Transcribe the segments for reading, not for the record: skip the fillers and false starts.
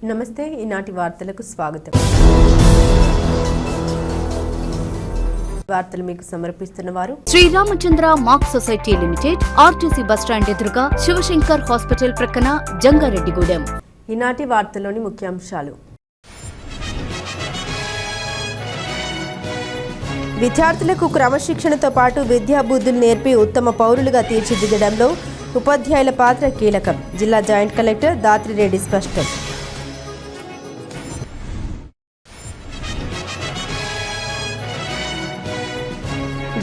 నమస్తే ఈనాటి వార్తలకు స్వాగతం. వార్తలు మీకు సమర్పిస్తున్న వారు Sriramachandra mark society limited, RTC bus stand ఎదురుగా, శివశంకర్ హాస్పిటల్ ప్రక్కన, జంగారెడ్డిగూడెం. ఈనాటి వార్తల్లోని ముఖ్యాంశాలు. విద్యార్థులకు క్రమశిక్షణతో పాటు విద్యాబుద్ధులు నేర్పి ఉత్తమ పౌరులుగా తీర్చిదిద్దడంలో ఉపాధ్యాయుల పాత్ర కీలకం. జిల్లా జాయింట్ కలెక్టర్ దాత్రిరెడ్డి స్పష్టం.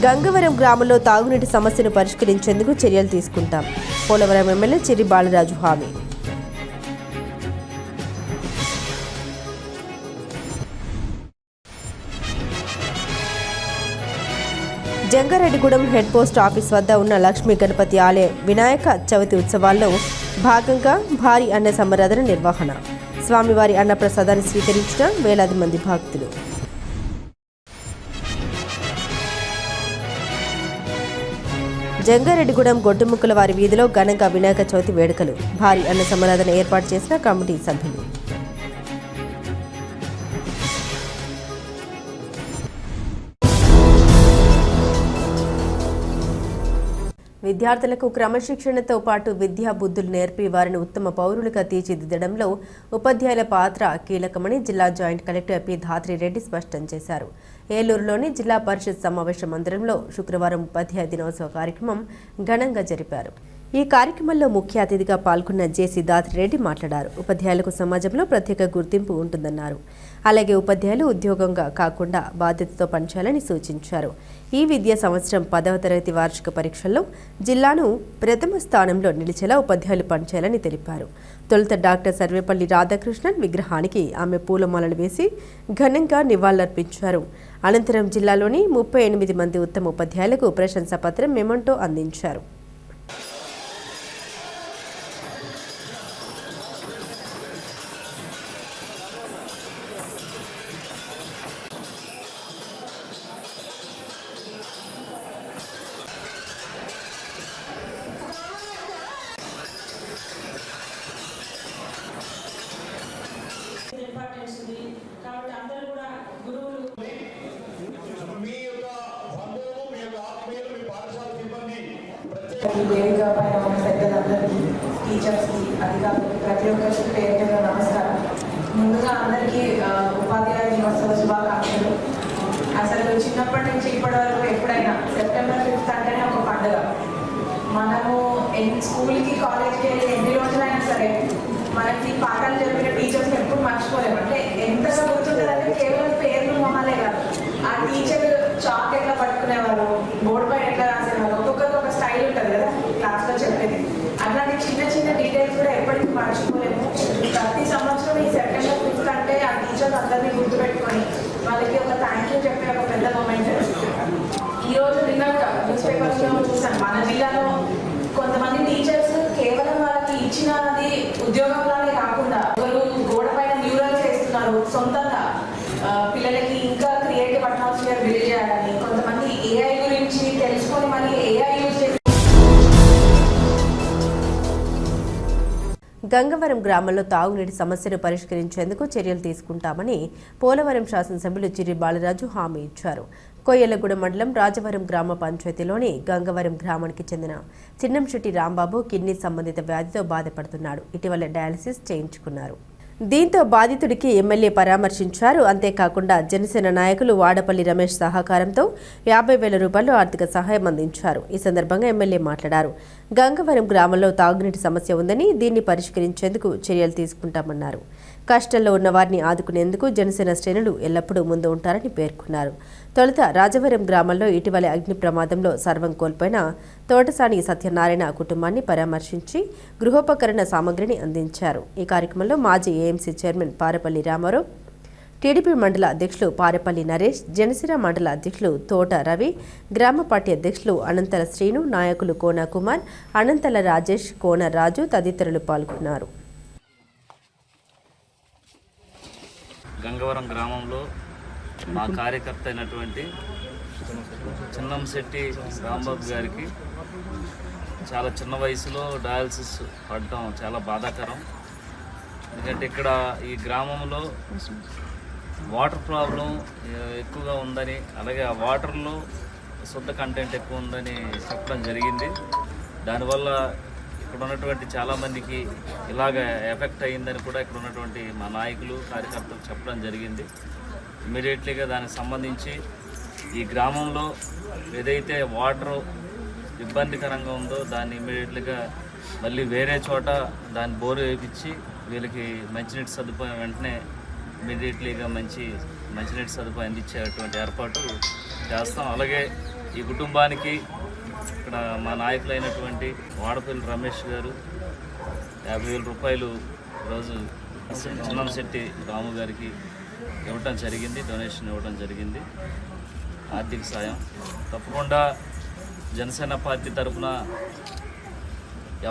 గంగవరం గ్రామంలో తాగునీటి సమస్యను పరిష్కరించేందుకు చర్యలు తీసుకుంటాం. పోలవరం ఎమ్మెల్యే చిర్రి బాలరాజు హామీ. జంగారెడ్డిగూడెం హెడ్ పోస్ట్ ఆఫీస్ వద్ద ఉన్న లక్ష్మీ గణపతి ఆలయ వినాయక చవితి ఉత్సవాల్లో భాగంగా భారీ అన్న సంబరాధన నిర్వహణ. స్వామివారి అన్నప్రసాదాన్ని స్వీకరించిన వేలాది మంది భక్తులు. జంగారెడ్డిగూడెం గొడ్డుముక్కల వారి వీధిలో ఘనంగా వినాయక చవితి వేడుకలు. భారీ అన్న సంబరాధన ఏర్పాటు చేసిన కమిటీ సభ్యులు. విద్యార్థులకు క్రమశిక్షణతో పాటు విద్యా బుద్ధులు నేర్పి వారిని ఉత్తమ పౌరులుగా తీర్చిదిద్దడంలో ఉపాధ్యాయుల పాత్ర కీలకమని జిల్లా జాయింట్ కలెక్టర్ పి దాత్రిరెడ్డి స్పష్టం చేశారు. ఏలూరులోని జిల్లా పరిషత్ సమావేశ మందిరంలో శుక్రవారం ఉపాధ్యాయ దినోత్సవ కార్యక్రమం ఘనంగా జరిపారు. ఈ కార్యక్రమంలో ముఖ్య అతిథిగా పాల్గొన్న జేసీ దాత్రిరెడ్డి మాట్లాడారు. ఉపాధ్యాయులకు సమాజంలో ప్రత్యేక గుర్తింపు ఉంటుందన్నారు. అలాగే ఉపాధ్యాయులు ఉద్యోగంగా కాకుండా బాధ్యతతో పనిచేయాలని సూచించారు. ఈ విద్యా సంవత్సరం 10వ తరగతి వార్షిక పరీక్షల్లో జిల్లాను ప్రథమ స్థానంలో నిలిచేలా ఉపాధ్యాయులు పనిచేయాలని తెలిపారు. తొలుత డాక్టర్ సర్వేపల్లి రాధాకృష్ణన్ విగ్రహానికి ఆమె పూలమాలలు వేసి ఘనంగా నివాళులర్పించారు. అనంతరం జిల్లాలోని 38 మంది ఉత్తమ ఉపాధ్యాయులకు ప్రశంసాపత్రం మెమంటో అందించారు. ఈ వేదిక పైన ఉన్న పెద్దలందరికీ, టీచర్స్కి, అధికారులకి, ప్రతి ఒక్కరికి పేరుగా నమస్కారం. ముందుగా అందరికీ ఉపాధ్యాయ దినోత్సవ శుభాకాంక్షలు. అసలు చిన్నప్పటి నుంచి ఇప్పటి వరకు ఎప్పుడైనా సెప్టెంబర్ 5th అంటేనే ఒక పండుగ. మనము స్కూల్కి, కాలేజ్కి వెళ్ళి ఎన్ని రోజులైనా సరే మనకి పాఠాలు చెప్పిన టీచర్స్కి ఎప్పుడు మర్చిపోలేము. అంటే ఎంతగా గుర్తుంటుందంటే కేవలం పేర్లు మొహాలే కాదు, ఆ టీచర్ చాక్ ఎట్లా పట్టుకునేవారు, బోర్డు పైన ఎట్లా రాసేవారు, ఒక్కొక్కరికి ఒక స్టైల్ ఉంటుంది కదా క్లాస్లో చెప్పేది. అట్లాంటి చిన్న చిన్న డీటెయిల్స్ కూడా ఎప్పటికీ మర్చిపోలేము. ప్రతి సంవత్సరం ఈ సెప్టెంబర్ 5th అంటే ఆ టీచర్స్ అందరినీ గుర్తుపెట్టుకొని వాళ్ళకి ఒక థ్యాంక్ యూ చెప్పే ఒక పెద్ద మూమెంట్. ఈరోజు నిన్న న్యూస్ పేపర్స్లో చూసాను, మన జిల్లాలో కొంతమంది టీచర్స్ కేవలం వాళ్ళకి ఇచ్చినది ఉద్యోగంలోనే కాకుండా గోడ పైన మ్యూరల్స్ వేస్తున్నారు సొంతంగా పిల్లలకి ఇంకా క్రియేటివ్ అట్మాస్ఫియర్ బిల్డ్ చేయాలని. కొంతమంది ఏఐ గురించి తెలుసుకొని మళ్ళీ ఏఐ యూజ్ చేసి. గంగవరం గ్రామంలో తాగునీటి సమస్యను పరిష్కరించేందుకు చర్యలు తీసుకుంటామని పోలవరం శాసనసభ్యులు చిర్రి బాలరాజు హామీ ఇచ్చారు. కొయ్యలగూడ మండలం రాజవరం గ్రామ పంచాయతీలోని గంగవరం గ్రామానికి చెందిన చిన్నంశెట్టి రాంబాబు కిడ్నీ సంబంధిత వ్యాధితో బాధపడుతున్నాడు. ఇటీవల డయాలసిస్ చేయించుకున్నారు. దీంతో బాధితుడికి ఎమ్మెల్యే పరామర్శించారు. అంతేకాకుండా జనసేన నాయకులు వాడపల్లి రమేష్ సహకారంతో 50,000 రూపాయలు ఆర్థిక సహాయం అందించారు. ఈ సందర్భంగా ఎమ్మెల్యే మాట్లాడారు. గంగవరం గ్రామంలో తాగునీటి సమస్య ఉందని, దీన్ని పరిష్కరించేందుకు చర్యలు తీసుకుంటామన్నారు. కష్టంలో ఉన్న వారిని ఆదుకునేందుకు జనసేన శ్రేణులు ఎల్లప్పుడూ ముందు ఉంటారని పేర్కొన్నారు. తొలుత రాజవరం గ్రామంలో ఇటీవల అగ్ని ప్రమాదంలో సర్వం కోల్పోయిన తోటసాని సత్యనారాయణ కుటుంబాన్ని పరామర్శించి గృహోపకరణ సామగ్రిని అందించారు. ఈ కార్యక్రమంలో మాజీ AMC chairman Parapalli Ramarao, TDP మండల అధ్యక్షులు పారపల్లి నరేష్, జనసేన మండల అధ్యక్షులు తోట రవి, గ్రామ పార్టీ అధ్యక్షులు అనంతల శ్రీను, నాయకులు కోన కుమార్, అనంతల రాజేష్, కోన రాజు తదితరులు పాల్గొన్నారు. గంగవరం గ్రామంలో మా కార్యకర్త అయినటువంటి చిన్నంశెట్టి రాంబాబు గారికి చాలా చిన్న వయసులో డయాలసిస్ పడడం చాలా బాధాకరం. ఎందుకంటే ఇక్కడ ఈ గ్రామంలో వాటర్ ప్రాబ్లం ఎక్కువగా ఉందని, అలాగే ఆ వాటర్లో శుద్ధ కంటెంట్ ఎక్కువ ఉందని చెప్పడం జరిగింది. దానివల్ల ఇక్కడ ఉన్నటువంటి చాలామందికి ఇలాగ ఎఫెక్ట్ అయ్యిందని కూడా ఇక్కడ ఉన్నటువంటి మా నాయకులు కార్యకర్తలు చెప్పడం జరిగింది. ఇమీడియట్లీగా దానికి సంబంధించి ఈ గ్రామంలో ఏదైతే వాటర్ ఇబ్బందికరంగా ఉందో దాన్ని ఇమీడియట్లీగా మళ్ళీ వేరే చోట దాన్ని బోరు వేయించి వీళ్ళకి మంచినీటి సదుపాయం వెంటనే ఇమీడియట్లీగా మంచినీటి సదుపాయం అందించేటువంటి ఏర్పాటు చేస్తాం. అలాగే ఈ కుటుంబానికి ఇక్కడ మా నాయకులైనటువంటి వాడపల్లి రమేష్ గారు 50,000 రూపాయలు ఈరోజు చిన్నంశెట్టి రాము గారికి ఇవ్వటం జరిగింది, డొనేషన్ ఇవ్వడం జరిగింది, ఆర్థిక సాయం. తప్పకుండా జనసేన పార్టీ తరఫున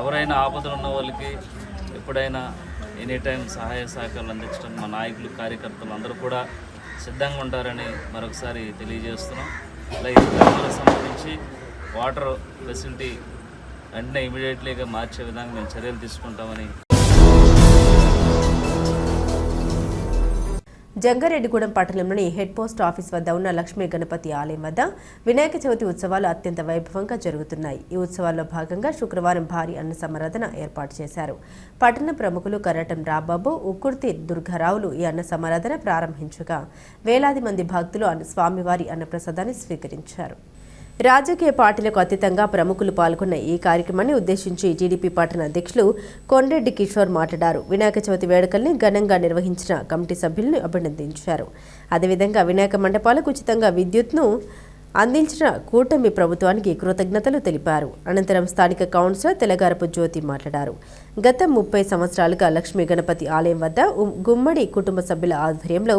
ఎవరైనా ఆపదలు ఉన్న వాళ్ళకి ఎప్పుడైనా ఎనీ టైం సహాయ సహకారాలు అందించడం మా నాయకులు కార్యకర్తలు అందరూ కూడా సిద్ధంగా ఉంటారని మరొకసారి తెలియజేస్తున్నాం. అలాగే గ్రామాలకు సంబంధించి వాటర్ ఫెసిలిటీ వెంటనే ఇమీడియట్లీగా మార్చే విధంగా మేము చర్యలు తీసుకుంటామని. జంగారెడ్డిగూడెం పట్టణంలోని హెడ్ పోస్ట్ ఆఫీస్ వద్ద ఉన్న లక్ష్మీ గణపతి ఆలయం వద్ద వినాయక చవితి ఉత్సవాలు అత్యంత వైభవంగా జరుగుతున్నాయి. ఈ ఉత్సవాల్లో భాగంగా శుక్రవారం భారీ అన్న సమారాధన ఏర్పాటు చేశారు. పట్టణ ప్రముఖులు కర్రటం రాంబాబు, ఉక్కుర్తి దుర్గారావులు ఈ అన్న సమారాధన ప్రారంభించగా వేలాది మంది భక్తులు స్వామివారి అన్నప్రసాదాన్ని స్వీకరించారు. రాజకీయ పార్టీలకు అతీతంగా ప్రముఖులు పాల్గొన్న ఈ కార్యక్రమాన్ని ఉద్దేశించి టీడీపీ పట్టణ అధ్యక్షులు కొండ్రెడ్డి కిషోర్ మాట్లాడారు. వినాయక చవితి వేడుకల్ని ఘనంగా నిర్వహించిన కమిటీ సభ్యులను అభినందించారు. అదేవిధంగా వినాయక మండపాలకు ఉచితంగా విద్యుత్ను అందించిన కూటమి ప్రభుత్వానికి కృతజ్ఞతలు తెలిపారు. అనంతరం స్థానిక కౌన్సిలర్ తెలగారపు జ్యోతి మాట్లాడారు. గత 30 సంవత్సరాలుగా లక్ష్మీ గణపతి ఆలయం వద్ద గుమ్మడి కుటుంబ సభ్యుల ఆధ్వర్యంలో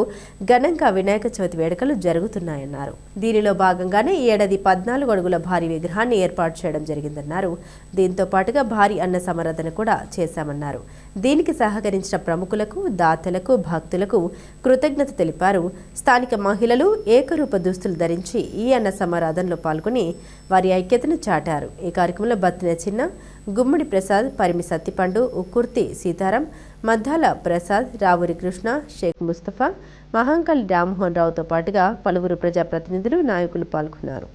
ఘనంగా వినాయక చవితి వేడుకలు జరుగుతున్నాయన్నారు. దీనిలో భాగంగానే ఈ ఏడాది 14 అడుగుల భారీ విగ్రహాన్ని ఏర్పాటు చేయడం జరిగిందన్నారు. దీంతో పాటుగా భారీ అన్న సమారాధన కూడా చేశామన్నారు. దీనికి సహకరించిన ప్రముఖులకు, దాతలకు, భక్తులకు కృతజ్ఞత తెలిపారు. స్థానిక మహిళలు ఏకరూప దుస్తులు ధరించి ఈ అన్న సమారాధనలో పాల్గొని వారి ఐక్యతను చాటారు. ఈ కార్యక్రమంలో బత్తిన చిన్న, గుమ్మడి ప్రసాద్, పరిమి సత్తిపండు, ఉక్కుర్తి సీతారాం, మద్దాల ప్రసాద్, రావురి కృష్ణ, షేక్ ముస్తఫా, మహంకల్ రామ్మోహన్ రావుతో పాటుగా పలువురు ప్రజాప్రతినిధులు, నాయకులు పాల్గొన్నారు.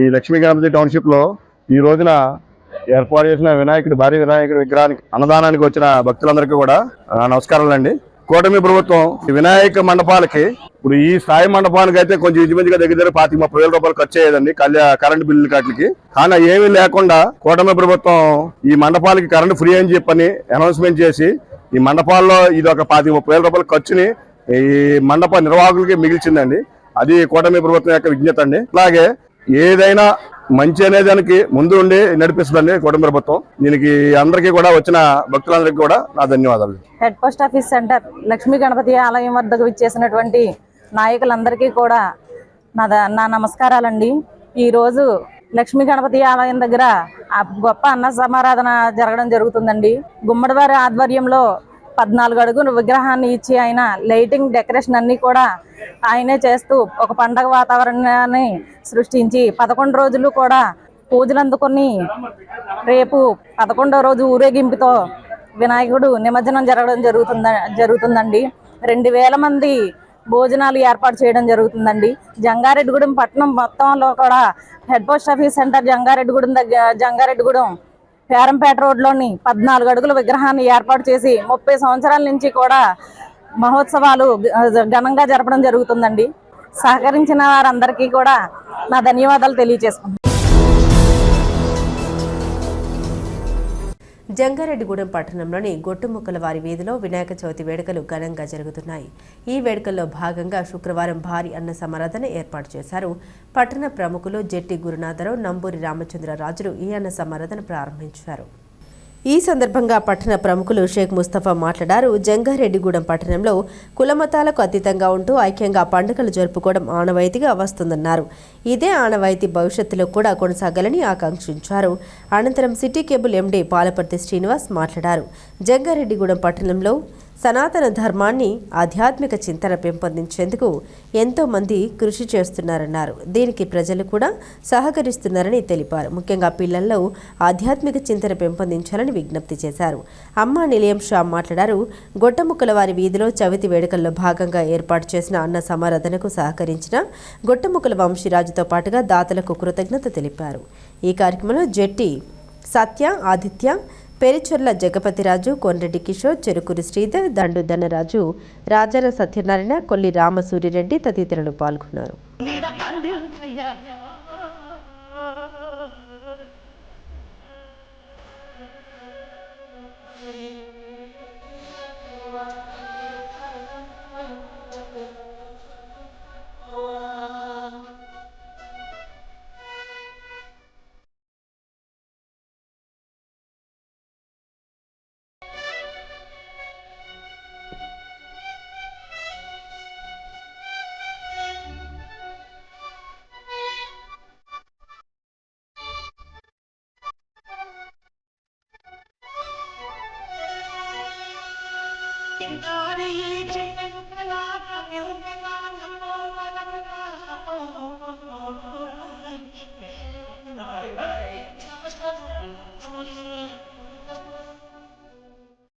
ఈ లక్ష్మీ గణపతి టౌన్షిప్ లో ఈ రోజున ఏర్పాటు చేసిన భారీ వినాయకుడి విగ్రహానికి అన్నదానానికి వచ్చిన భక్తులందరికీ కూడా నమస్కారాలండి. కూటమి ప్రభుత్వం వినాయక మండపాలకి ఇప్పుడు ఈ స్థాయి మండపానికి అయితే కొంచెం ఇంచుమించుగా దగ్గర 25-30 వేల రూపాయలు ఖర్చు అయ్యేదండి కరెంట్ బిల్లు కాటికి. కానీ ఏమీ లేకుండా కూటమి ప్రభుత్వం ఈ మండపాలకి కరెంట్ ఫ్రీ అని చెప్పని అనౌన్స్మెంట్ చేసి ఈ మండపాల్లో ఇది ఒక 25-30 వేల రూపాయల ఖర్చుని ఈ మండప నిర్వాహకులకి మిగిల్చిందండి. అది కూటమి ప్రభుత్వం యొక్క విజ్ఞత అండి. అలాగే ఏదైనా మంచి అనే దానికి ముందు ఉండి నడిపిస్తుందండి కూటమి ప్రభుత్వం. దీనికి అందరికీ కూడా వచ్చిన భక్తులందరికీ కూడా నా ధన్యవాదాలు. Head post office centre Lakshmi Ganapathi ఆలయం వద్దకు విచ్చేసినటువంటి నాయకులందరికీ కూడా నా నమస్కారాలండి. ఈరోజు లక్ష్మీ గణపతి ఆలయం దగ్గర గొప్ప అన్న సమారాధన జరగడం జరుగుతుందండి. గుమ్మడివారి ఆధ్వర్యంలో 14 అడుగుల విగ్రహాన్ని ఇచ్చి ఆయన లైటింగ్ డెకరేషన్ అన్నీ కూడా ఆయనే చేస్తూ ఒక పండగ వాతావరణాన్ని సృష్టించి 11 రోజులు కూడా పూజలు అందుకొని రేపు 11వ రోజు ఊరేగింపుతో వినాయకుడు నిమజ్జనం జరుగుతుందండి. 2000 మంది భోజనాలు ఏర్పాటు చేయడం జరుగుతుందండి. జంగారెడ్డిగూడెం పట్టణం మొత్తంలో కూడా head post office centre Jangareddygudem Perampeta రోడ్లోని 14 అడుగుల విగ్రహాన్ని ఏర్పాటు చేసి 30 సంవత్సరాల నుంచి కూడా మహోత్సవాలు ఘనంగా జరపడం జరుగుతుందండి. సహకరించిన వారందరికీ కూడా నా ధన్యవాదాలు తెలియజేసుకుంటున్నాను. జంగారెడ్డిగూడెం పట్టణంలోని గొట్టుముక్కల వారి వీధిలో వినాయక చవితి వేడుకలు ఘనంగా జరుగుతున్నాయి. ఈ వేడుకల్లో భాగంగా శుక్రవారం భారీ అన్న సమారాధన ఏర్పాటు చేశారు. పట్టణ ప్రముఖులు జెట్టి గురునాథరావు, నంబూరి రామచంద్రరాజులు ఈ అన్న సమారాధన ప్రారంభించారు. ఈ సందర్భంగా పట్టణ ప్రముఖులు షేక్ ముస్తఫా మాట్లాడారు. జంగారెడ్డిగూడెం పట్టణంలో కులమతాలకు అతీతంగా ఉంటూ ఐక్యంగా పండుగలు జరుపుకోవడం ఆనవాయితీగా వస్తుందన్నారు. ఇదే ఆనవాయితీ భవిష్యత్తులో కూడా కొనసాగాలని ఆకాంక్షించారు. అనంతరం city cable MD Palaparthi Srinivas మాట్లాడారు. జంగారెడ్డిగూడెం పట్టణంలో సనాతన ధర్మాన్ని, ఆధ్యాత్మిక చింతన పెంపొందించేందుకు ఎంతో మంది కృషి చేస్తున్నారన్నారు. దీనికి ప్రజలు కూడా సహకరిస్తున్నారని తెలిపారు. ముఖ్యంగా పిల్లల్లో ఆధ్యాత్మిక చింతన పెంపొందించాలని విజ్ఞప్తి చేశారు. అమ్మా నిలయం షా మాట్లాడారు. గొట్టముక్కల వారి వీధిలో చవితి వేడుకల్లో భాగంగా ఏర్పాటు చేసిన అన్న సమారాధనకు సహకరించిన గొట్టముక్కల వంశీరాజుతో పాటుగా దాతలకు కృతజ్ఞత తెలిపారు. ఈ కార్యక్రమంలో జెట్టి సత్య, ఆదిత్య, పెరిచొర్ల జగపతిరాజు, కొండ్రెడ్డి కిషోర్, చెరుకూరి శ్రీధర్, దండు ధనరాజు, రాజాల సత్యనారాయణ, కొల్లి రామసూరిరెడ్డి తదితరులు పాల్గొన్నారు.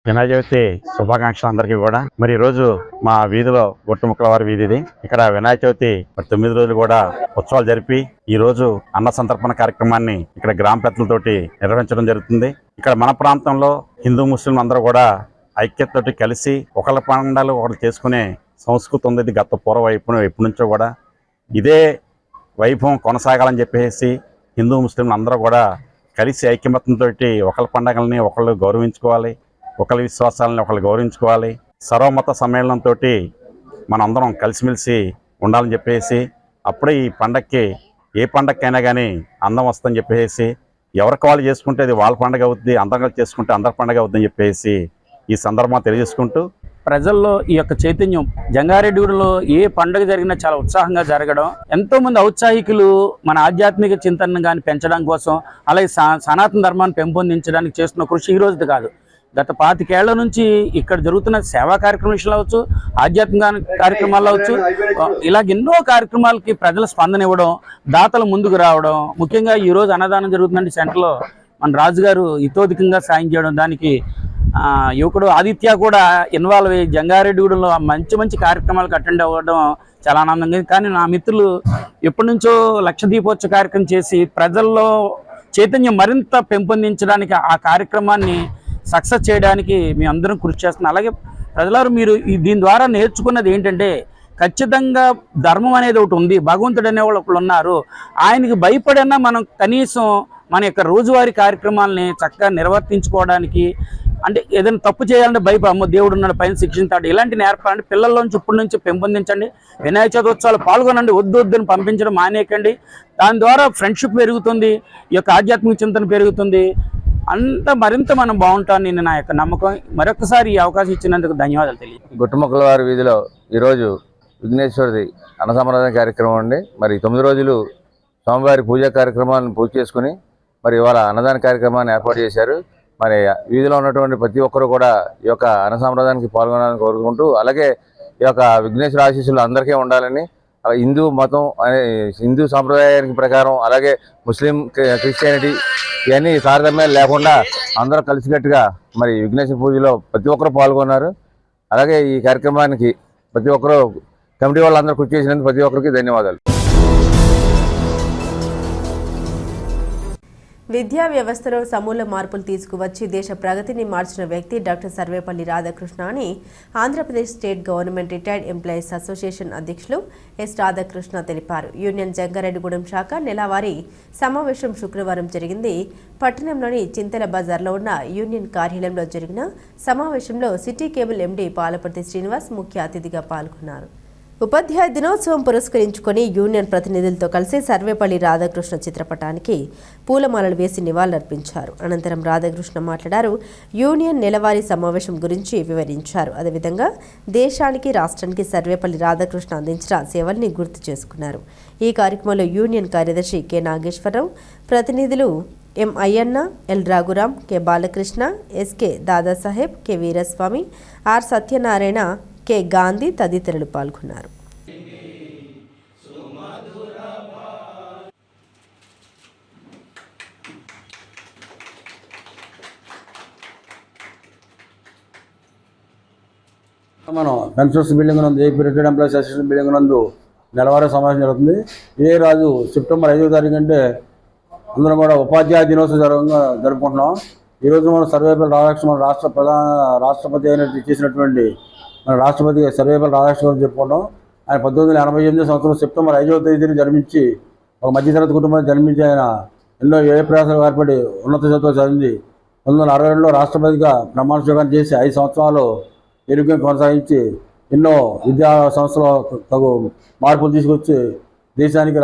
వినాయక చవితి శుభాకాంక్షలు అందరికీ కూడా. మరి ఈ రోజు మా వీధిలో గొట్టుముక్కల వారి వీధి ఇది. ఇక్కడ వినాయక చవితి 9 రోజులు కూడా ఉత్సవాలు జరిపి ఈ రోజు అన్న సంతర్పణ కార్యక్రమాన్ని ఇక్కడ గ్రామ పెద్దలతోటి నిర్వహించడం జరుగుతుంది. ఇక్కడ మన ప్రాంతంలో హిందూ ముస్లింలు అందరూ కూడా ఐక్యతతోటి కలిసి ఒకళ్ళ పండుగలు ఒకళ్ళు చేసుకునే సంస్కృతి ఉంది. గత పూర్వ వైపు ఎప్పటి నుంచో కూడా ఇదే వైభవం కొనసాగాలని చెప్పేసి హిందూ ముస్లింలు అందరూ కూడా కలిసి ఐక్యమత్యంతో ఒకళ్ళ పండుగల్ని ఒకళ్ళు గౌరవించుకోవాలి, ఒకళ్ళ విశ్వాసాలని ఒకళ్ళు గౌరవించుకోవాలి. సర్వమత సమ్మేళనంతో మనందరం కలిసిమెలిసి ఉండాలని చెప్పేసి అప్పుడే ఈ పండగకి ఏ పండగకైనా కానీ అందం వస్తుందని చెప్పేసి ఎవరికి వాళ్ళు చేసుకుంటే అది వాళ్ళ పండుగ అవుద్ది, అందరం కలిసి చేసుకుంటే అందరి పండుగ అవుద్దని చెప్పేసి ఈ సందర్భంగా తెలియజేసుకుంటూ ప్రజల్లో ఈ యొక్క చైతన్యం జంగారెడ్డిగూడెంలో ఏ పండుగ జరిగినా చాలా ఉత్సాహంగా జరగడం, ఎంతో మంది ఔత్సాహికులు మన ఆధ్యాత్మిక చింతనను కానీ పెంచడం కోసం, అలాగే సనాతన ధర్మాన్ని పెంపొందించడానికి చేస్తున్న కృషి ఈ రోజుది కాదు. గత 25 ఏళ్ల నుంచి ఇక్కడ జరుగుతున్న సేవా కార్యక్రమాలు అవచ్చు, ఆధ్యాత్మిక కార్యక్రమాలు అవచ్చు, ఇలాగ ఎన్నో కార్యక్రమాలకి ప్రజల స్పందన ఇవ్వడం, దాతలు ముందుకు రావడం. ముఖ్యంగా ఈ రోజు అన్నదానం జరుగుతుందండి సెంటర్లో. మన రాజుగారు ఇతోధికంగా సాయం చేయడం, దానికి యువకుడు ఆదిత్య కూడా ఇన్వాల్వ్ అయ్యి జంగారెడ్డిగూడెంలో మంచి మంచి కార్యక్రమాలకు అటెండ్ అవ్వడం చాలా ఆనందంగా. కానీ నా మిత్రులు ఎప్పటి నుంచో లక్ష దీపోత్సవ కార్యక్రమం చేసి ప్రజల్లో చైతన్యం మరింత పెంపొందించడానికి, ఆ కార్యక్రమాన్ని సక్సెస్ చేయడానికి మేము అందరం కృషి చేస్తున్నాం. అలాగే ప్రజలారు మీరు దీని ద్వారా నేర్చుకున్నది ఏంటంటే, ఖచ్చితంగా ధర్మం అనేది ఒకటి ఉంది, భగవంతుడు అనేవాళ్ళు ఒకళ్ళు ఉన్నారు. ఆయనకి భయపడన్నా మనం కనీసం మన యొక్క రోజువారీ కార్యక్రమాలని చక్కగా నిర్వర్తించుకోవడానికి, అంటే ఏదైనా తప్పు చేయాలంటే భయపడము, దేవుడు ఉన్నాడు పైన శిక్షించాడు, ఇలాంటి నేర్పాలంటే పిల్లల్లోంచి ఇప్పటి నుంచి పెంపొందించండి. వినాయక చవితి ఉత్సవాలు పాల్గొనండి, వద్దని పంపించడం మానేయకండి. దాని ద్వారా ఫ్రెండ్షిప్ పెరుగుతుంది, ఈ యొక్క ఆధ్యాత్మిక చింతన పెరుగుతుంది, మరింత మనం బాగుంటామని నేను నా యొక్క నమ్మకం. మరొకసారి ఈ అవకాశం ఇచ్చినందుకు ధన్యవాదాలు తెలియదు. గుట్టుముక్కల వారి వీధిలో ఈరోజు విఘ్నేశ్వరుడి అన్నసమారాధన కార్యక్రమం అండి. మరి 9 రోజులు స్వామివారి పూజా కార్యక్రమాలను పూర్తి చేసుకుని మరి ఇవాళ అన్నదాన కార్యక్రమాన్ని ఏర్పాటు చేశారు. మరి వీధిలో ఉన్నటువంటి ప్రతి ఒక్కరు కూడా ఈ యొక్క అన్న సంప్రదాయానికి పాల్గొనాలని కోరుకుంటూ, అలాగే ఈ యొక్క విఘ్నేశ్వర ఆశీస్సులు అందరికీ ఉండాలని, హిందూ మతం హిందూ సాంప్రదాయానికి ప్రకారం, అలాగే ముస్లిం క్రిస్టియానిటీ ఇవన్నీ తారతమ్యాలు లేకుండా అందరూ కలిసికట్టుగా మరి విఘ్నేశ్వర పూజలో ప్రతి ఒక్కరు పాల్గొన్నారు. అలాగే ఈ కార్యక్రమానికి ప్రతి ఒక్కరు కమిటీ వాళ్ళందరూ కృషి చేసినందుకు ప్రతి ఒక్కరికి ధన్యవాదాలు. విద్యా వ్యవస్థలో సమూల మార్పులు తీసుకువచ్చి దేశ ప్రగతిని మార్చిన వ్యక్తి డాక్టర్ సర్వేపల్లి రాధాకృష్ణ అని Andhra Pradesh state government retired employees association అధ్యక్షులు ఎస్ రాధాకృష్ణ తెలిపారు. యూనియన్ జంగారెడ్డిగూడెం శాఖ నెలవారీ సమావేశం శుక్రవారం జరిగింది. పట్టణంలోని చింతల బజార్లో ఉన్న యూనియన్ కార్యాలయంలో జరిగిన సమావేశంలో city cable MD Palaparthi Srinivas ముఖ్య అతిథిగా పాల్గొన్నారు. ఉపాధ్యాయ దినోత్సవం పురస్కరించుకొని యూనియన్ ప్రతినిధులతో కలిసి సర్వేపల్లి రాధాకృష్ణ చిత్రపటానికి పూలమాలలు వేసి నివాళులర్పించారు. అనంతరం రాధాకృష్ణ మాట్లాడారు. యూనియన్ నెలవారీ సమావేశం గురించి వివరించారు. అదేవిధంగా దేశానికి రాష్ట్రానికి సర్వేపల్లి రాధాకృష్ణ అందించిన సేవల్ని గుర్తు చేసుకున్నారు. ఈ కార్యక్రమంలో యూనియన్ కార్యదర్శి కె నాగేశ్వరరావు, ప్రతినిధులు M Ayyanna, L Raghuram, K Balakrishna, SK Dadasaheb, K Veeraswamy, R Satyanarayana, K Gandhi తదితరులు పాల్గొన్నారు. మనం పెన్షన్స్ బిల్డింగ్ నందు, AP retired employees association building నందు నెలవారీ సమావేశం జరుగుతుంది. ఏ రాజు సెప్టెంబర్ 5వ తారీఖు అంటే అందరం కూడా ఉపాధ్యాయ దినోత్సవం జరుపుకుంటున్నాం. ఈరోజు మనం సర్వేపల్లి రాధాకృష్ణ మన రాష్ట్రపతి అయిన చేసినటువంటి మన రాష్ట్రపతి సర్వేపల్లి రాధాకృష్ణ చెప్పుకుంటాం. ఆయన 1988 సంవత్సరం సెప్టెంబర్ 5వ తేదీన జన్మించి ఒక మధ్యతరగతి కుటుంబాన్ని జన్మించి ఆయన ఎన్నో ప్రయాసాలు ఏర్పడి ఉన్నత చదువులు చదివింది. 1962లో రాష్ట్రపతిగా ప్రమాణ స్వీకారం చేసి 5 సంవత్సరాలు ఎన్నికను కొనసాగించి ఎన్నో విద్యా సంస్థలో తగు మార్పులు తీసుకొచ్చి దేశానికి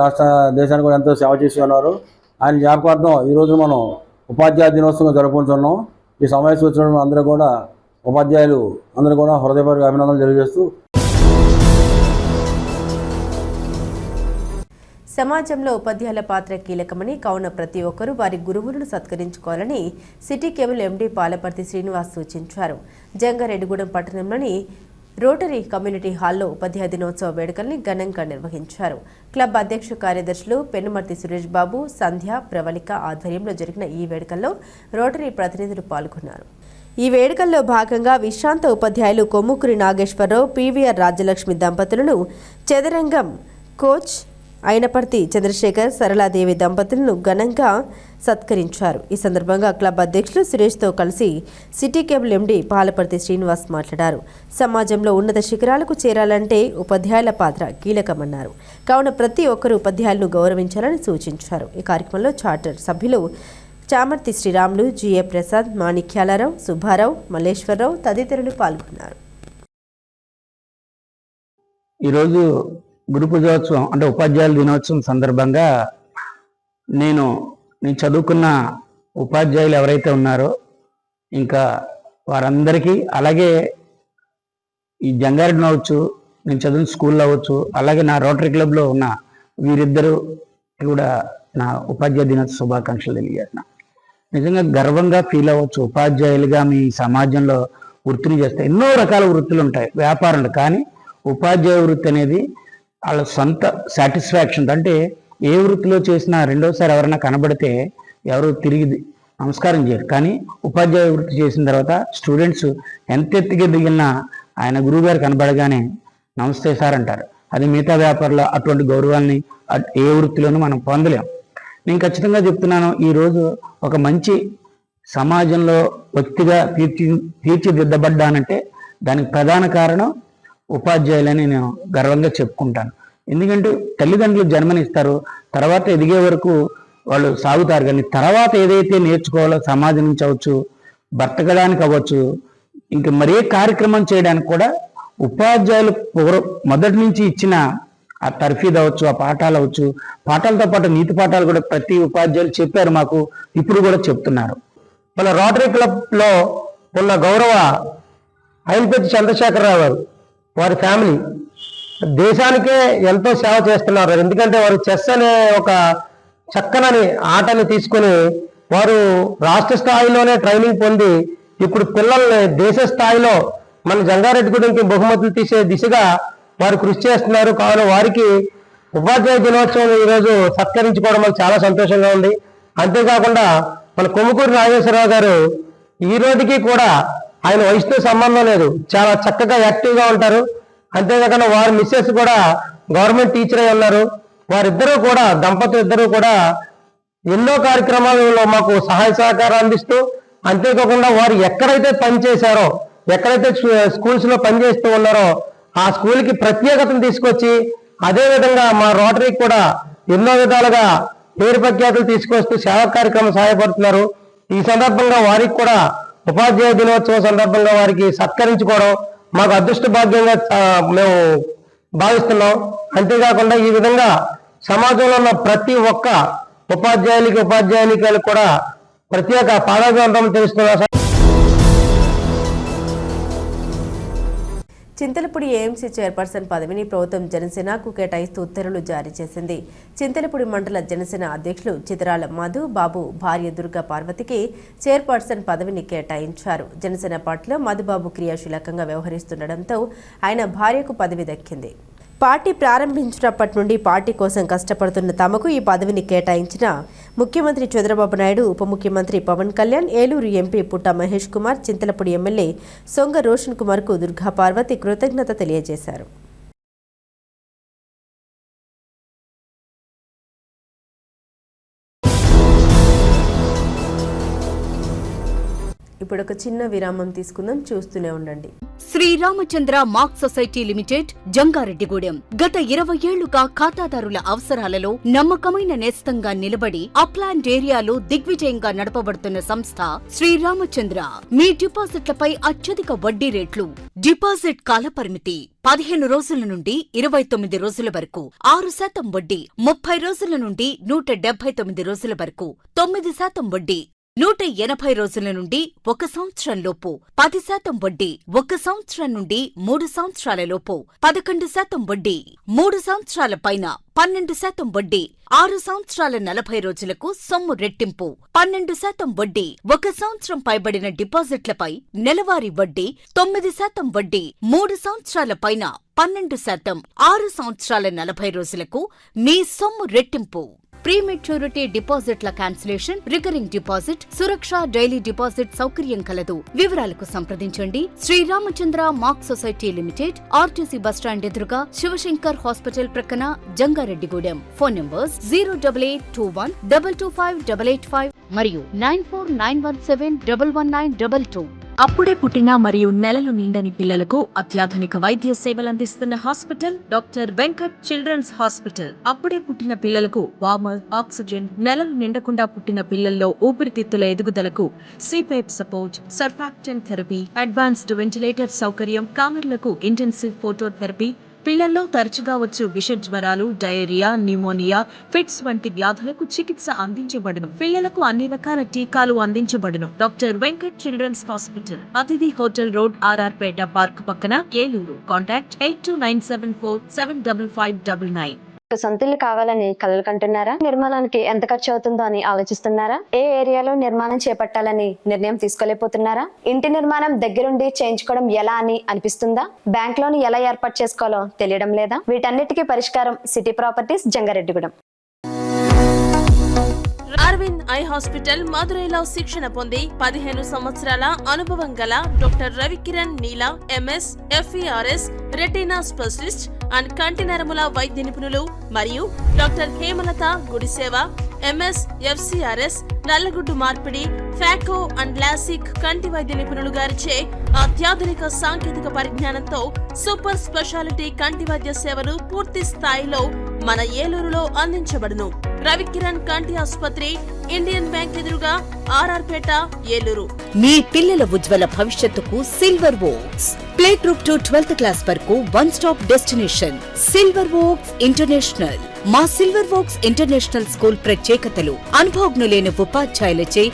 కూడా ఎంతో సేవ చేసి ఉన్నారు. ఆయన జ్ఞాపకార్థం ఈరోజు మనం ఉపాధ్యాయ దినోత్సవం జరుపుకుంటున్నాం. ఈ సమావేశం వచ్చిన అందరూ కూడా ఉపాధ్యాయులు అందరూ కూడా హృదయపూర్వక అభినందనలు తెలియజేస్తూ, సమాజంలో ఉపాధ్యాయుల పాత్ర కీలకమని, కావున ప్రతి ఒక్కరూ వారి గురువులను సత్కరించుకోవాలని city cable MD Palaparthi Srinivas సూచించారు. జంగారెడ్డిగూడెం పట్టణంలోని రోటరీ కమ్యూనిటీ హాల్లో ఉపాధ్యాయ దినోత్సవ వేడుకల్ని ఘనంగా నిర్వహించారు. క్లబ్ అధ్యక్ష కార్యదర్శులు పెనుమర్తి సురేష్ బాబు, సంధ్య, ప్రవళిక ఆధ్వర్యంలో జరిగిన ఈ వేడుకల్లో రోటరీ ప్రతినిధులు పాల్గొన్నారు. ఈ వేడుకల్లో భాగంగా విశ్రాంత ఉపాధ్యాయులు కొమ్ముకురి నాగేశ్వరరావు, పీవీఆర్ రాజ్యలక్ష్మి దంపతులను, చదరంగం కోచ్ అయినపర్తి చంద్రశేఖర్, సరళాదేవి దంపతులను ఘనంగా సత్కరించారు. ఈ సందర్భంగా క్లబ్ అధ్యక్షులు సురేష్తో కలిసి city cable MD Palaparthi Srinivas మాట్లాడారు. సమాజంలో ఉన్నత శిఖరాలకు చేరాలంటే ఉపాధ్యాయుల పాత్ర కీలకమన్నారు. కావున ప్రతి ఒక్కరూ ఉపాధ్యాయులను గౌరవించాలని సూచించారు. ఈ కార్యక్రమంలో చార్టర్ సభ్యులు చామర్తి శ్రీరాములు, జిఏ ప్రసాద్, మాణిక్యాలరావు, సుబ్బారావు, మల్లేశ్వరరావు తదితరులు పాల్గొన్నారు. ఈరోజు గురు పూజోత్సవం అంటే ఉపాధ్యాయుల దినోత్సవం సందర్భంగా నేను చదువుకున్న ఉపాధ్యాయులు ఎవరైతే ఉన్నారో ఇంకా వారందరికీ, అలాగే ఈ జంగారెడ్డి అవ్వచ్చు, నేను చదివిన స్కూల్లో అవ్వచ్చు, అలాగే నా రోటరీ క్లబ్లో ఉన్న వీరిద్దరూ కూడా నా ఉపాధ్యాయ దినోత్సవ శుభాకాంక్షలు తెలియజేస్తున్నా. నిజంగా గర్వంగా ఫీల్ అవ్వచ్చు. ఉపాధ్యాయులుగా మీ సమాజంలో వృత్తిని చేస్తే ఎన్నో రకాల వృత్తులు ఉంటాయి, వ్యాపారాలు, కానీ ఉపాధ్యాయ వృత్తి అనేది వాళ్ళ సొంత సాటిస్ఫాక్షన్. అంటే ఏ వృత్తిలో చేసినా రెండోసారి ఎవరైనా కనబడితే ఎవరు తిరిగి నమస్కారం చేయరు, కానీ ఉపాధ్యాయ వృత్తి చేసిన తర్వాత స్టూడెంట్స్ ఎంత ఎత్తుకి దిగినా ఆయన గురువు గారు కనబడగానే నమస్తే సార్ అంటారు. అది మిగతా వ్యాపారంలో అటువంటి గౌరవాన్ని ఏ వృత్తిలోనూ మనం పొందలేం. నేను ఖచ్చితంగా చెప్తున్నాను, ఈరోజు ఒక మంచి సమాజంలో వ్యక్తిగా తీర్చిదిద్దబడ్డానంటే దానికి ప్రధాన కారణం ఉపాధ్యాయులని నేను గర్వంగా చెప్పుకుంటాను. ఎందుకంటే తల్లిదండ్రులు జన్మనిస్తారు, తర్వాత ఎదిగే వరకు వాళ్ళు సాగుతారు, కానీ తర్వాత ఏదైతే నేర్చుకోవాలో సమాజం నుంచి అవ్వచ్చు, బ్రతకడానికి అవ్వచ్చు, ఇంకా మరే కార్యక్రమం చేయడానికి కూడా ఉపాధ్యాయులు మొదటి నుంచి ఇచ్చిన ఆ తర్ఫీదు అవ్వచ్చు, ఆ పాఠాలు అవ్వచ్చు, పాఠాలతో పాటు నీతి పాఠాలు కూడా ప్రతి ఉపాధ్యాయులు చెప్పారు మాకు, ఇప్పుడు కూడా చెప్తున్నారు. మన రోటరీ క్లబ్లో ఉన్న గౌరవ అయినపెద్ది చంద్రశేఖరరావు గారు, వారి ఫ్యామిలీ దేశానికే ఎంతో సేవ చేస్తున్నారు. ఎందుకంటే వారు చెస్ అనే ఒక చక్కనని ఆటని తీసుకొని వారు రాష్ట్ర స్థాయిలోనే ట్రైనింగ్ పొంది ఇప్పుడు పిల్లల్ని దేశ స్థాయిలో మన జంగారెడ్డిగూడెంకి బహుమతులు తీసే దిశగా వారు కృషి చేస్తున్నారు. కావున వారికి ఉపాధ్యాయ దినోత్సవం ఈరోజు సత్కరించుకోవడం మనకు చాలా సంతోషంగా ఉంది. అంతేకాకుండా మన కొమ్ముకూరు నాగేశ్వరరావు గారు ఈ రోజుకి కూడా ఆయన వయసుతో సంబంధం లేదు, చాలా చక్కగా యాక్టివ్గా ఉంటారు. అంతేకాకుండా వారి మిస్సెస్ కూడా గవర్నమెంట్ టీచర్ అయి ఉన్నారు. వారిద్దరూ కూడా దంపతులు ఇద్దరూ కూడా ఎన్నో కార్యక్రమాలలో మాకు సహాయ సహకారం అందిస్తూ, అంతేకాకుండా వారు ఎక్కడైతే పనిచేశారో, ఎక్కడైతే స్కూల్స్ లో పనిచేస్తూ ఉన్నారో ఆ స్కూల్ కి ప్రత్యేకతను తీసుకొచ్చి అదే విధంగా మా రోటరీకి కూడా ఎన్నో విధాలుగా పేరు ప్రఖ్యాతులు తీసుకొస్తూ సేవా కార్యక్రమం సహాయపడుతున్నారు. ఈ సందర్భంగా వారికి కూడా ఉపాధ్యాయ దినోత్సవం సందర్భంగా వారికి సత్కరించుకోవడం మాకు అదృష్ట భాగ్యంగా మేము భావిస్తున్నాం. అంతేకాకుండా ఈ విధంగా సమాజంలో ఉన్న ప్రతి ఒక్క ఉపాధ్యాయునికి కూడా ప్రత్యేక పాదాభివందనం తెలుస్తున్నారు. చింతలపూడి ఏఎంసీ చైర్పర్సన్ పదవిని ప్రభుత్వం జనసేనకు కేటాయిస్తూ ఉత్తర్వులు జారీ చేసింది. చింతలపూడి మండల జనసేన అధ్యక్షులు చిత్రాల మధు బాబు భార్య దుర్గా పార్వతికి చైర్పర్సన్ పదవిని కేటాయించారు. జనసేన పార్టీలో మధుబాబు క్రియాశీలకంగా వ్యవహరిస్తుండటంతో ఆయన భార్యకు పదవి దక్కింది. పార్టీ ప్రారంభించినప్పటి నుండి పార్టీ కోసం కష్టపడుతున్న తమకు ఈ పదవిని కేటాయించిన ముఖ్యమంత్రి చంద్రబాబు నాయుడు, ఉప ముఖ్యమంత్రి పవన్ కళ్యాణ్, ఏలూరు ఎంపీ పుట్ట మహేష్ కుమార్, చింతలపూడి ఎమ్మెల్యే సొంగ రోషన్ కుమార్కు దుర్గా పార్వతి కృతజ్ఞత తెలియజేశారు. ఇప్పుడు ఒక చిన్న విరామం తీసుకుందాం, చూస్తూనే ఉండండి. Sriramachandra mark society limited, Jangareddygudem. గత 20 ఏళ్లుగా ఖాతాదారుల అవసరాలలో నమ్మకమైన నేస్తంగా నిలబడి అప్లాండ్ ఏరియాలో దిగ్విజయంగా నడపబడుతున్న సంస్థ శ్రీరామచంద్ర. మీ డిపాజిట్లపై అత్యధిక వడ్డీ రేట్లు, డిపాజిట్ కాలపరిమితి 15 రోజుల నుండి 29 రోజుల వరకు, 6% వడ్డీ, 30 రోజుల నుండి 179 రోజుల వరకు, 9% వడ్డీ, 180 రోజుల నుండి 1 సంవత్సరం లోపు, 10% వడ్డీ, 1 సంవత్సరం నుండి 3 సంవత్సరాల లోపు, 11% వడ్డీ, 3 సంవత్సరాల పైన 12% వడ్డీ, 6 సంవత్సరాల 40 రోజులకు సొమ్ము రెట్టింపు, 12% వడ్డీ, 1 సంవత్సరం పైబడిన డిపాజిట్లపై నెలవారీ వడ్డీ, 9% వడ్డీ, 3 సంవత్సరాల పైన 12%, 6 సంవత్సరాల 40 రోజులకు మీ సొమ్ము రెట్టింపు. ప్రీమెచ్యూరిటీ డిపాజిట్ల cancellation, recurring deposit, Suraksha daily deposit సౌకర్యం కలదు. వివరాలకు సంప్రదించండి. Sriramachandra mark society limited, RTC bus stand ఎదురుగా, శివశంకర్ హాస్పిటల్ ప్రక్కన, జంగారెడ్డిగూడెం. ఫోన్ నంబర్స్ 08821 225 885 మరియు 9491711922. అప్పుడే పుట్టిన మరియు నెలలు నిండని పిల్లలకు అత్యాధునిక వైద్య సేవలు అందిస్తున్న hospital doctor Venkat children's hospital. అప్పుడే పుట్టిన పిల్లలకు వార్మర్, ఆక్సిజన్, నెలలు నిండకుండా పుట్టిన పిల్లల్లో ఊపిరితిత్తుల ఎదుగుదలకు CPAP support, surfactant therapy, advanced ventilator సౌకర్యం, కామెర్లకు ఇంటెన్సివ్ ఫోటోథెరపీ, పిల్లల్లో తరచుగా వచ్చు విష జ్వరాలు, డయేరియా, న్యూమోనియా, ఫిట్స్ వంటి వ్యాధులకు చికిత్స అందించబడును. పిల్లలకు అన్ని రకాల టీకాలు అందించబడును. డాక్టర్ వెంకట్ చిల్డ్రన్స్ హాస్పిటల్, అతిథి హోటల్ రోడ్, ఆర్ఆర్పేట పార్క్ పక్కన, ఏలూరు. కాంటాక్ట్ 8297475599. సొంత ఇల్లు కావాలని కలలు కంటున్నారా? నిర్మాణానికి ఎంత ఖర్చు అవుతుందో అని ఆలోచిస్తున్నారా? ఏ ఏరియాలో నిర్మాణం చేపట్టాలని నిర్ణయం తీసుకోలేకపోతున్నారా? ఇంటి నిర్మాణం దగ్గరుండి చేయించుకోవడం ఎలా అని అనిపిస్తుందా? బ్యాంక్ లోన్ ఎలా ఏర్పాటు చేసుకోవాలో తెలియడం లేదా? వీటన్నిటికీ పరిష్కారం city properties, Jangareddygudem. Aravind eye hospital మదురైలో శిక్షణ పొంది 15 సంవత్సరాల అనుభవం గల doctor Ravikiran Neela MS, FERS, retina specialist and కంటి నరముల వైద్య నిపుణులు మరియు doctor Hemalatha Gudiseva MS, FCRS, నల్లగుడ్డు మార్పిడి, ఫాకో అండ్ లాసిక్ కంటి వైద్య నిపుణులు గారిచే అత్యాధునిక సాంకేతిక పరిజ్ఞానంతో సూపర్ స్పెషాలిటీ కంటి వైద్య సేవలు పూర్తి స్థాయిలో మన ఏలూరులో అందించబడును. రవికిరణ్ కంటి ఆసుపత్రి, ఇండియన్ బ్యాంక్ ఎదురుగా, ఆర్ఆర్పేట, ఏలూరు. మీ పిల్లల ఉజ్వల భవిష్యత్తుకు silver vox. Play group to 12th class వరకు one stop destination silver vox international. మా సిల్వర్ వోక్స్ ఇంటర్నేషనల్ స్కూల్ ప్రత్యేకతలు: అనుభవజ్ఞులైన ఉపాధ్యాయులచే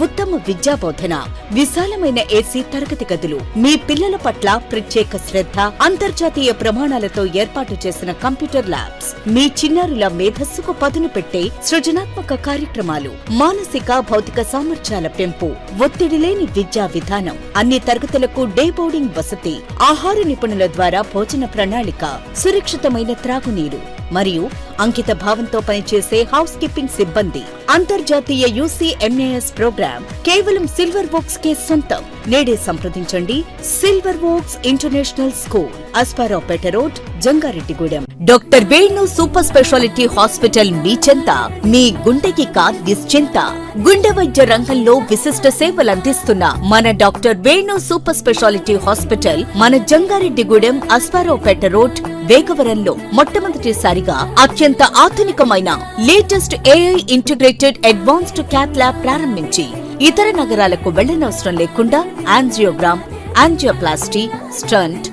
ఉత్తమ విద్యాబోధన, విశాలమైన ఏసీ తరగతి గదులు, మీ పిల్లల పట్ల ప్రత్యేక శ్రద్ధ, అంతర్జాతీయ ప్రమాణాలతో ఏర్పాటు చేసిన కంప్యూటర్ ల్యాబ్స్, మీ చిన్నారుల మేధస్సుకు పదును పెట్టే సృజనాత్మక కార్యక్రమాలు. మానసిక భౌతిక సామర్థ్యాల పెంపు, ఒత్తిడి లేని విద్యా విధానం, అన్ని తరగతులకు డే బోర్డింగ్ వసతి, ఆహార నిపుణుల ద్వారా భోజన ప్రణాళిక, సురక్షితమైన త్రాగునీరు మరియు అంకిత భావంతో పనిచేసే హౌస్ కీపింగ్ సిబ్బంది. అంతర్జాతీయ UCMAS ప్రోగ్రాం కేవలం సిల్వర్ వోక్స్ కే సొంతం. నేడే సంప్రదించండి silver vox international school, Aswaraopeta road, Jangareddygudem. Doctor Venu super speciality hospital మీ చెంత. మీ గుండెకి నిశ్చింత. గుండె వైద్య రంగంలో విశిష్ట సేవలు అందిస్తున్న మన doctor Venu super speciality hospital మన జంగారెడ్డిగూడెం, అస్పారావుపేట రోడ్, వేగవరంలో మొట్టమొదటిసారిగా అత్యంత ఆధునికమైన latest AI integrated advanced cath lab ప్రారంభించి ఇతర నగరాలకు వెళ్లనవసరం లేకుండా angiogram, angioplasty, stent,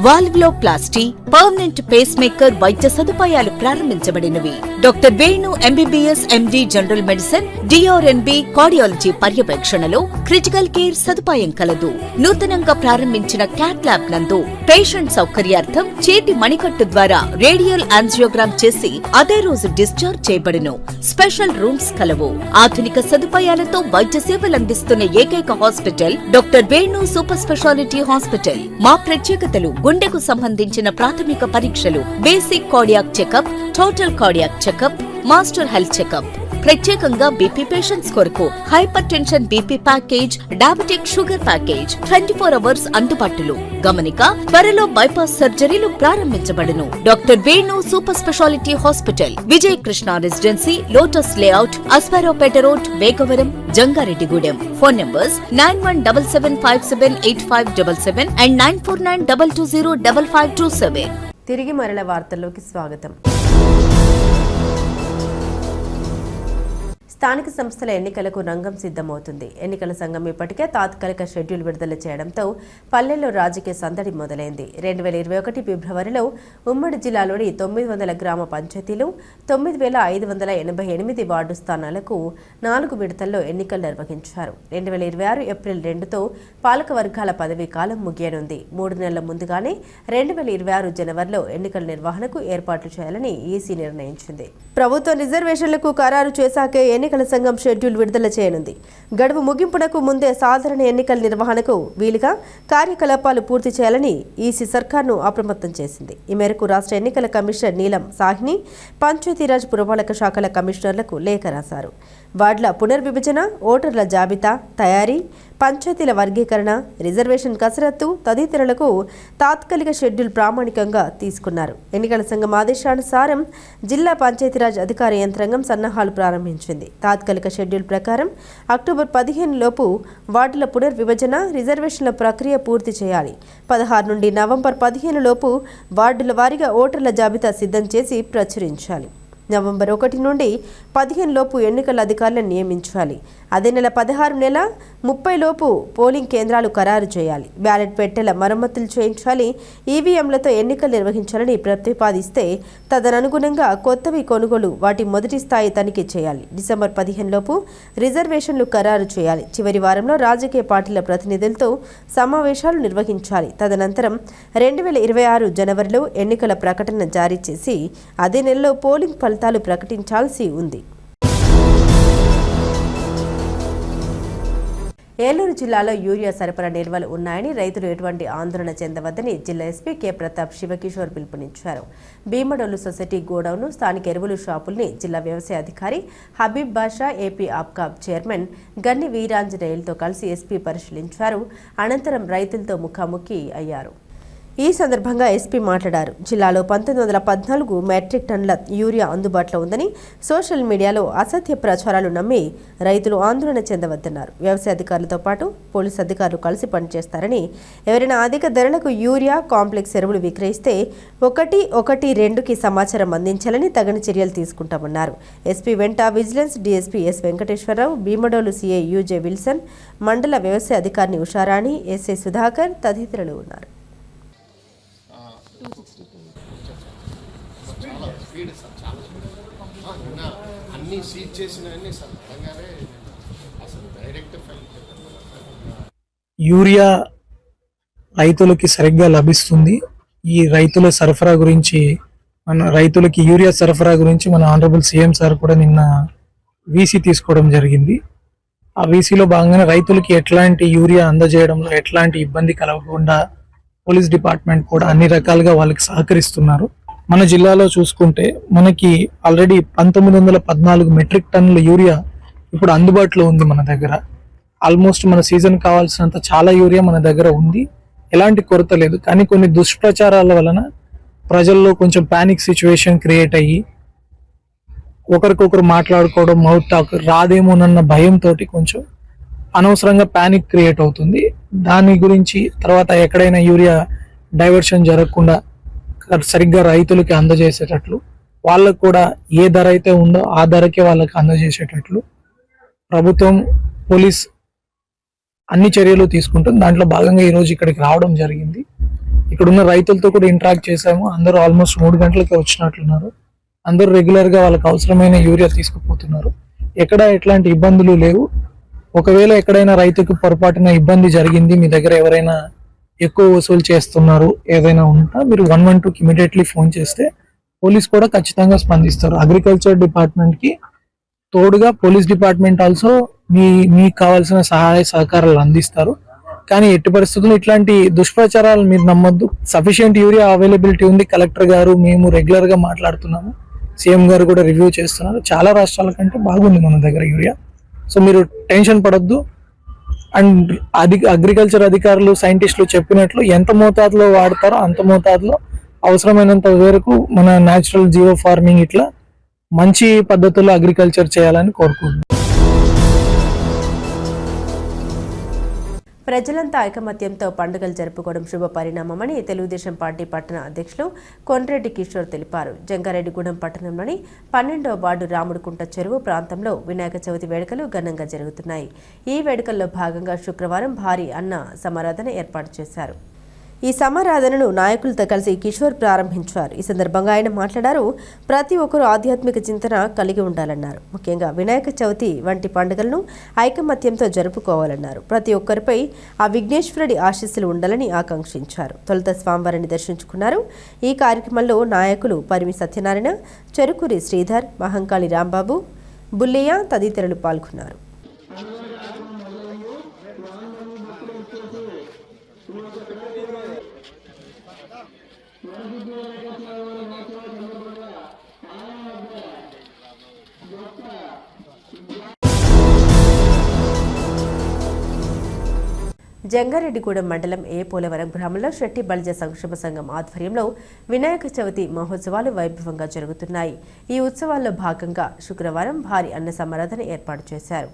valvuloplasty, permanent pacemaker వైద్య సదుపాయాలు ప్రారంభించబడినవి. Doctor Venu MBBS MD general medicine, DRNB cardiology పర్యవేక్షణలో క్రిటికల్ కేర్ సదుపాయం కలదు. నూతనంగా ప్రారంభించిన క్యాట్ ల్యాబ్ నందు పేషెంట్ సౌకర్యార్థం చేతి మణికట్టు ద్వారా రేడియల్ యాంజియోగ్రామ్ చేసి అదే రోజు డిశ్చార్జ్ చేయబడును. స్పెషల్ రూమ్స్ కలవు. ఆధునిక సదుపాయాలతో వైద్య సేవలు అందిస్తున్న ఏకైక hospital doctor Venu super speciality hospital. మా ప్రత్యేకతలు: గుండెకు సంబంధించిన ప్రాథమిక పరీక్షలు, basic cardiac checkup, total cardiac checkup, master health checkup. ప్రత్యేకంగా BP పేషెంట్స్ కొరకు hypertension BP package, diabetic sugar package 24 hours అందుబాటులో. గమనిక: త్వరలో బైపాస్ సర్జరీలు ప్రారంభించబడును. Doctor Venu super speciality hospital, Vijaya Krishna residency, lotus layout, Aswaraopeta road, Vegavaram, Jangareddygudem. Phone numbers 9177578577 and 9492205527. తిరిగి మరల వార్తల్లోకి స్వాగతం. స్థానిక సంస్థల ఎన్నికలకు రంగం సిద్ధమవుతుంది. ఎన్నికల సంఘం ఇప్పటికే తాత్కాలిక షెడ్యూల్ విడుదల చేయడంతో పల్లెల్లో రాజకీయ సందడి మొదలైంది. 2021 ఫిబ్రవరిలో ఉమ్మడి జిల్లాలోని 900 గ్రామ పంచాయతీలు, 9588 వార్డు స్థానాలకు 4 విడతల్లో ఎన్నికలు నిర్వహించారు. 2026 ఏప్రిల్ 2తో పాలక వర్గాల పదవీ కాలం ముగియనుంది. 3 నెలల ముందుగానే 2026 జనవరిలో ఎన్నికల నిర్వహణకు ఏర్పాట్లు చేయాలని ఈసీ నిర్ణయించింది. ప్రభుత్వం రిజర్వేషన్లకు ఖరారు చేశాకే ఎన్నికల సంఘం షెడ్యూల్ విడుదల చేయనుంది. గడువు ముగింపునకు ముందే సాధారణ ఎన్నికల నిర్వహణకు వీలుగా కార్యకలాపాలు పూర్తి చేయాలని ఈసీ సర్కార్ను అప్రమత్తం చేసింది. ఈ మేరకు రాష్ట్ర ఎన్నికల కమిషనర్ నీలం సాహ్ని పంచాయతీరాజ్ పురపాలక శాఖల కమిషనర్లకు లేఖ రాశారు. వార్డుల పునర్విభజన, ఓటర్ల జాబితా తయారీ, పంచాయతీల వర్గీకరణ, రిజర్వేషన్ కసరత్తు తదితరులకు తాత్కాలిక షెడ్యూల్ ప్రామాణికంగా తీసుకున్నారు. ఎన్నికల సంఘం ఆదేశానుసారం జిల్లా పంచాయతీరాజ్ అధికార యంత్రాంగం సన్నాహాలు ప్రారంభించింది. తాత్కాలిక షెడ్యూల్ ప్రకారం అక్టోబర్ 15 లోపు వార్డుల పునర్విభజన, రిజర్వేషన్ల ప్రక్రియ పూర్తి చేయాలి. 16 నుండి నవంబర్ 15 లోపు వార్డుల వారీగా ఓటర్ల జాబితా సిద్ధం చేసి ప్రచురించాలి. నవంబర్ 1 నుండి 15 లోపు ఎన్నికల అధికారులను నియమించాలి. అదే నెల 16 నెల 30 లోపు పోలింగ్ కేంద్రాలు ఖరారు చేయాలి. బ్యాలెట్ పెట్టెల మరమ్మతులు చేయించాలి. ఈవీఎంలతో ఎన్నికలు నిర్వహించాలని ప్రతిపాదిస్తే తదనుగుణంగా కొత్తవి కొనుగోలు, వాటి మొదటి స్థాయి తనిఖీ చేయాలి. డిసెంబర్ 15 లోపు రిజర్వేషన్లు ఖరారు చేయాలి. చివరి వారంలో రాజకీయ పార్టీల ప్రతినిధులతో సమావేశాలు నిర్వహించాలి. తదనంతరం 2026 జనవరిలో ఎన్నికల ప్రకటన జారీ చేసి అదే నెలలో పోలింగ్ ఫలితాలు ప్రకటించాల్సి ఉంది. ఏలూరు జిల్లాలో యూరియా సరఫరా నిల్వలు ఉన్నాయని రైతులు ఎటువంటి ఆందోళన చెందవద్దని జిల్లా ఎస్పీ కె ప్రతాప్ శివకిషోర్ పిలుపునిచ్చారు. భీమడోలు సొసైటీ గోడౌన్ను, స్థానిక ఎరువులు షాపుల్ని జిల్లా వ్యవసాయ అధికారి హబీబ్ బాషా, ఏపీ ఆప్కాబ్ చైర్మన్ గన్ని వీరాంజనేయులతో కలిసి ఎస్పీ పరిశీలించారు. అనంతరం రైతులతో ముఖాముఖి అయ్యారు. ఈ సందర్భంగా ఎస్పీ మాట్లాడారు. జిల్లాలో 1914 మెట్రిక్ టన్నుల యూరియా అందుబాటులో ఉందని సోషల్ మీడియాలో అసత్య ప్రచారాలు నమ్మి రైతులు ఆందోళన చెందవద్దన్నారు. వ్యవసాయ అధికారులతో పాటు పోలీసు అధికారులు కలిసి పనిచేస్తారని, ఎవరైనా అధిక ధరలకు యూరియా కాంప్లెక్స్ ఎరువులు విక్రయిస్తే 112కి సమాచారం అందించాలని తగిన చర్యలు తీసుకుంటామన్నారు. ఎస్పీ వెంట vigilance DSP S Venkateswara Rao, Bhimadole CI UJ Wilson, మండల వ్యవసాయ అధికారిని ఉషారాణి, ఎస్ఐ సుధాకర్ తదితరులు ఉన్నారు. యూరియా రైతులకి సరిగ్గా లభిస్తుంది. ఈ రైతుల సరఫరా గురించి రైతులకి యూరియా సరఫరా గురించి మన ఆనరబుల్ సీఎం సార్ కూడా నిన్న వీసీ తీసుకోవడం జరిగింది. ఆ వీసీలో భాగంగానే రైతులకి ఎట్లాంటి యూరియా అందజేయడంలో ఎట్లాంటి ఇబ్బంది కలగకుండా పోలీస్ డిపార్ట్మెంట్ కూడా అన్ని రకాలుగా వాళ్ళకి సహకరిస్తున్నారు. మన జిల్లాలో చూసుకుంటే మనకి ఆల్రెడీ 1914 మెట్రిక్ టన్నుల యూరియా ఇప్పుడు అందుబాటులో ఉంది మన దగ్గర. ఆల్మోస్ట్ మన సీజన్ కావాల్సినంత చాలా యూరియా మన దగ్గర ఉంది, ఎలాంటి కొరత లేదు. కానీ కొన్ని దుష్ప్రచారాల వలన ప్రజల్లో కొంచెం పానిక్ సిచ్యువేషన్ క్రియేట్ అయ్యి ఒకరికొకరు మాట్లాడుకోవడం, మౌత్ టాక్ రాదేమోనన్న భయంతో కొంచెం అనవసరంగా పానిక్ క్రియేట్ అవుతుంది. దాని గురించి తర్వాత ఎక్కడైనా యూరియా డైవర్షన్ జరగకుండా సరిగ్గా రైతులకి అందజేసేటట్లు, వాళ్ళకు కూడా ఏ ధర అయితే ఉందో ఆ ధరకే వాళ్ళకి అందజేసేటట్లు ప్రభుత్వం, పోలీస్ అన్ని చర్యలు తీసుకుంటుంది. దాంట్లో భాగంగా ఈరోజు ఇక్కడికి రావడం జరిగింది. ఇక్కడున్న రైతులతో కూడా ఇంటరాక్ట్ చేశాము. అందరూ ఆల్మోస్ట్ 3 గంటలకే వచ్చినట్లున్నారు. అందరూ రెగ్యులర్గా వాళ్ళకి అవసరమైన యూరియా తీసుకుపోతున్నారు. ఎక్కడ ఎట్లాంటి ఇబ్బందులు లేవు. ఒకవేళ ఎక్కడైనా రైతుకు పొరపాటున ఇబ్బంది జరిగింది, మీ దగ్గర ఎవరైనా ఎక్కువ వసూలు చేస్తున్నారు ఏదైనా ఉంటే మీరు 112కి ఇమీడియట్లీ ఫోన్ చేస్తే పోలీస్ కూడా ఖచ్చితంగా స్పందిస్తారు. అగ్రికల్చర్ డిపార్ట్మెంట్కి తోడుగా పోలీస్ డిపార్ట్మెంట్ ఆల్సో మీకు కావాల్సిన సహాయ సహకారాలు అందిస్తారు. కానీ ఎట్టి పరిస్థితుల్లో ఇట్లాంటి దుష్ప్రచారాలు మీరు నమ్మొద్దు. సఫిషియెంట్ యూరియా అవైలబిలిటీ ఉంది. కలెక్టర్ గారు మేము రెగ్యులర్గా మాట్లాడుతున్నాము. సీఎం గారు కూడా రివ్యూ చేస్తున్నారు. చాలా రాష్ట్రాల కంటే బాగుంది మన దగ్గర యూరియా. సో మీరు టెన్షన్ పడొద్దు. అండ్ అగ్రికల్చర్ అధికారులు, సైంటిస్టులు చెప్పినట్లు ఎంత మోతాదులో వాడతారో అంత మోతాదులో అవసరమైనంత వరకు మన న్యాచురల్ జీవో ఫార్మింగ్ ఇట్లా మంచి పద్ధతుల్లో అగ్రికల్చర్ చేయాలని కోరుకుంటున్నాను. ప్రజలంతా ఐకమత్యంతో పండుగలు జరుపుకోవడం శుభ పరిణామమని తెలుగుదేశం పార్టీ పట్టణ అధ్యక్షులు కొండ్రెడ్డి కిషోర్ తెలిపారు. జంగారెడ్డిగూడెం పట్టణంలోని 12వ వార్డు రాముడుకుంట చెరువు ప్రాంతంలో వినాయక చవితి వేడుకలు ఘనంగా జరుగుతున్నాయి. ఈ వేడుకల్లో భాగంగా శుక్రవారం భారీ అన్న సమారాధన ఏర్పాటు చేశారు. ఈ సమారాధనను నాయకులతో కలిసి కిషోర్ ప్రారంభించారు. ఈ సందర్భంగా ఆయన మాట్లాడారు. ప్రతి ఒక్కరూ ఆధ్యాత్మిక చింతన కలిగి ఉండాలన్నారు. ముఖ్యంగా వినాయక చవితి వంటి పండుగలను ఐకమత్యంతో జరుపుకోవాలన్నారు. ప్రతి ఒక్కరిపై ఆ విఘ్నేశ్వరుడి ఆశీస్సులు ఉండాలని ఆకాంక్షించారు. తొలుత స్వామివారిని దర్శించుకున్నారు. ఈ కార్యక్రమంలో నాయకులు పరిమి సత్యనారాయణ, చెరుకూరి శ్రీధర్, మహంకాళి రాంబాబు, బుల్లయ్య తదితరులు పాల్గొన్నారు. జంగారెడ్డిగూడెం మండలం పోలవరం గ్రామంలో శెట్టి బలిజ సంక్షేమ సంఘం ఆధ్వర్యంలో వినాయక చవితి మహోత్సవాలు వైభవంగా జరుగుతున్నాయి. ఈ ఉత్సవాల్లో భాగంగా శుక్రవారం భారీ అన్న సమారాధన ఏర్పాటు చేశారు.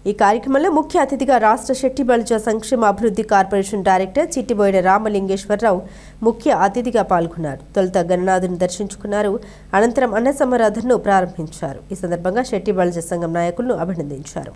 ఈ కార్యక్రమంలో ముఖ్య అతిథిగా రాష్ట్ర శెట్టి బలిజ సంక్షేమ అభివృద్ధి కార్పొరేషన్ డైరెక్టర్ చిట్టిబోయిన రామలింగేశ్వరరావు ముఖ్య అతిథిగా పాల్గొన్నారు. తొలుత గణనాథుని దర్శించుకున్నారు. అనంతరం అన్న సమారాధనను ప్రారంభించారు. ఈ సందర్భంగా శెట్టి బలిజ సంఘం నాయకులను అభినందించారు.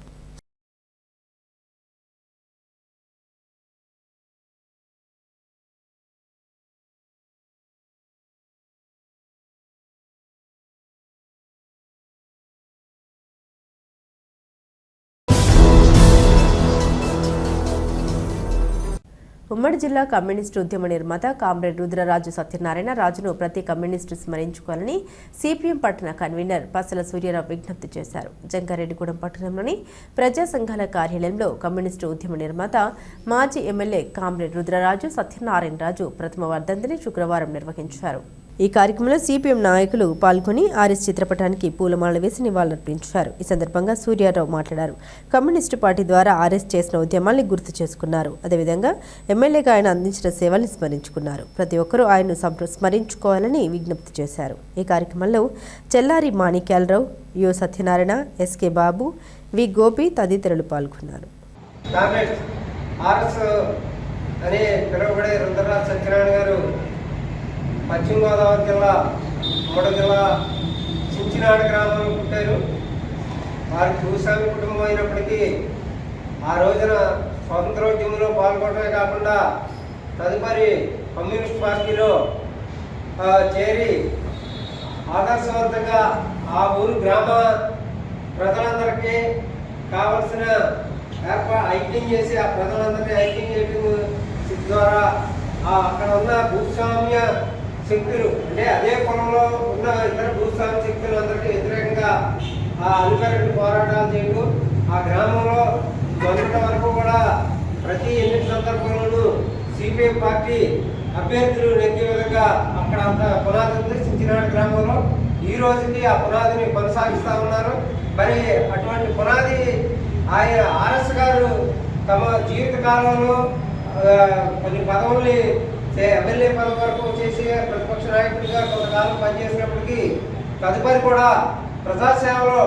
ఉమ్మడి జిల్లా కమ్యూనిస్టు ఉద్యమ నిర్మాత కామ్రేడ్ రుద్రరాజు సత్యనారాయణ రాజును ప్రతి కమ్యూనిస్టు స్మరించుకోవాలని సిపిఎం పట్టణ కన్వీనర్ పసల సూర్యరావు విజ్ఞప్తి చేశారు. జంగారెడ్డిగూడెం పట్టణంలోని ప్రజా సంఘాల కార్యాలయంలో కమ్యూనిస్టు ఉద్యమ నిర్మాత మాజీ ఎమ్మెల్యే కామ్రేడ్ రుద్రరాజు సత్యనారాయణ రాజు ప్రథమ వర్ధంతిని శుక్రవారం నిర్వహించారు. ఈ కార్యక్రమంలో సిపిఎం నాయకులు పాల్గొని ఆర్ఎస్ చిత్రపటానికి పూలమాల వేసి నివాళులర్పించారు. ఈ సందర్భంగా సూర్యారావు మాట్లాడారు. కమ్యూనిస్టు పార్టీ ద్వారా ఆర్ఎస్ చేసిన ఉద్యమాల్ని గుర్తు చేసుకున్నారు. అదేవిధంగా ఎమ్మెల్యేగా ఆయన అందించిన సేవల్ని స్మరించుకున్నారు. ప్రతి ఒక్కరూ ఆయన్ను స్మరించుకోవాలని విజ్ఞప్తి చేశారు. ఈ కార్యక్రమంలో చెల్లారి మాణిక్యాలరావు, యు సత్యనారాయణ, ఎస్కే బాబు, వి గోపి తదితరులు పాల్గొన్నారు. పశ్చిమ గోదావరి జిల్లా ఉమ్మడి జిల్లా చించినాడు గ్రామంలో పుట్టారు. వారి భూస్వామి కుటుంబం అయినప్పటికీ ఆ రోజున స్వాతంత్రోద్యమంలో పాల్గొనడమే కాకుండా తదుపరి కమ్యూనిస్ట్ పార్టీలో చేరి ఆదర్శవంతంగా ఆ ఊరు గ్రామ ప్రజలందరికీ కావలసిన ఐక్యం చేసి ఆ ప్రజలందరినీ ఐక్యం చేయడం ద్వారా అక్కడ ఉన్న భూస్వామ్య శక్తులు అంటే అదే పొలంలో ఉన్న ఇతర భూస్వామ్య శక్తులందరికీ వ్యతిరేకంగా ఆ అలుపెరటి పోరాటాలు చేయడం, ఆ గ్రామంలో మొన్నటి వరకు కూడా ప్రతి ఎన్నికల సందర్భంలోనూ సిపిఐ పార్టీ అభ్యర్థులు నెగ్గే విధంగా అక్కడ అంత పునాది ఉంది చించినాడు గ్రామంలో. ఈ రోజుకి ఆ పునాదిని కొనసాగిస్తూ ఉన్నారు. మరి అటువంటి పునాది ఆయన ఆర్ఎస్ గారు తమ జీవిత కాలంలో కొన్ని పదవుల్ని ఎమ్మెల్యే పదవి వరకు చేసి ప్రతిపక్ష నాయకుడిగా కొంతకాలం పనిచేసినప్పటికీ తదుపరి కూడా ప్రజాసేవలో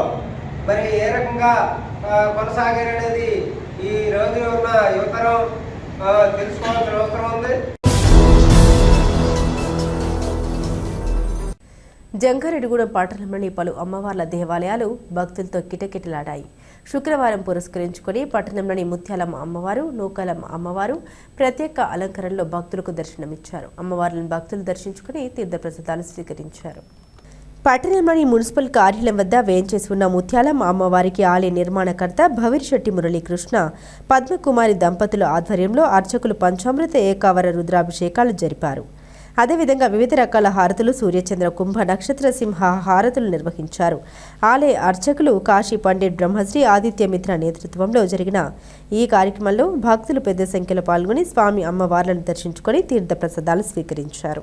మరి ఏ రకంగా కొనసాగారనేది ఈ రోజు ఉన్న యువతరం తెలుసుకోవాల్సిన అవసరం ఉంది. జంగారెడ్డిగూడెం పట్టణంలోని పలు అమ్మవార్ల దేవాలయాలు భక్తులతో కిటకిటలాడాయి. శుక్రవారం పురస్కరించుకొని పట్టణంలోని ముత్యాలమ్మ అమ్మవారు, నూకాలమ్మ అమ్మవారు ప్రత్యేక అలంకరణలో భక్తులకు దర్శనమిచ్చారు. అమ్మవార్లను భక్తులు దర్శించుకుని తీర్థప్రసాదాలు స్వీకరించారు. పట్టణంలోని మున్సిపల్ కార్యాలయం వద్ద వేయించేసి ఉన్న ముత్యాలమ్మ అమ్మవారికి ఆలయ నిర్మాణకర్త భవిర్శెట్టి మురళీకృష్ణ, పద్మకుమారి దంపతుల ఆధ్వర్యంలో అర్చకులు పంచామృత ఏకావర రుద్రాభిషేకాలు జరిపారు. అదేవిధంగా వివిధ రకాల హారతులు, సూర్యచంద్ర కుంభ నక్షత్ర సింహ హారతులు నిర్వహించారు. ఆలయ అర్చకులు కాశీ పండిట్ బ్రహ్మశ్రీ ఆదిత్యమిత్ర నేతృత్వంలో జరిగిన ఈ కార్యక్రమంలో భక్తులు పెద్ద సంఖ్యలో పాల్గొని స్వామి అమ్మవార్లను దర్శించుకొని తీర్థప్రసాదాలు స్వీకరించారు.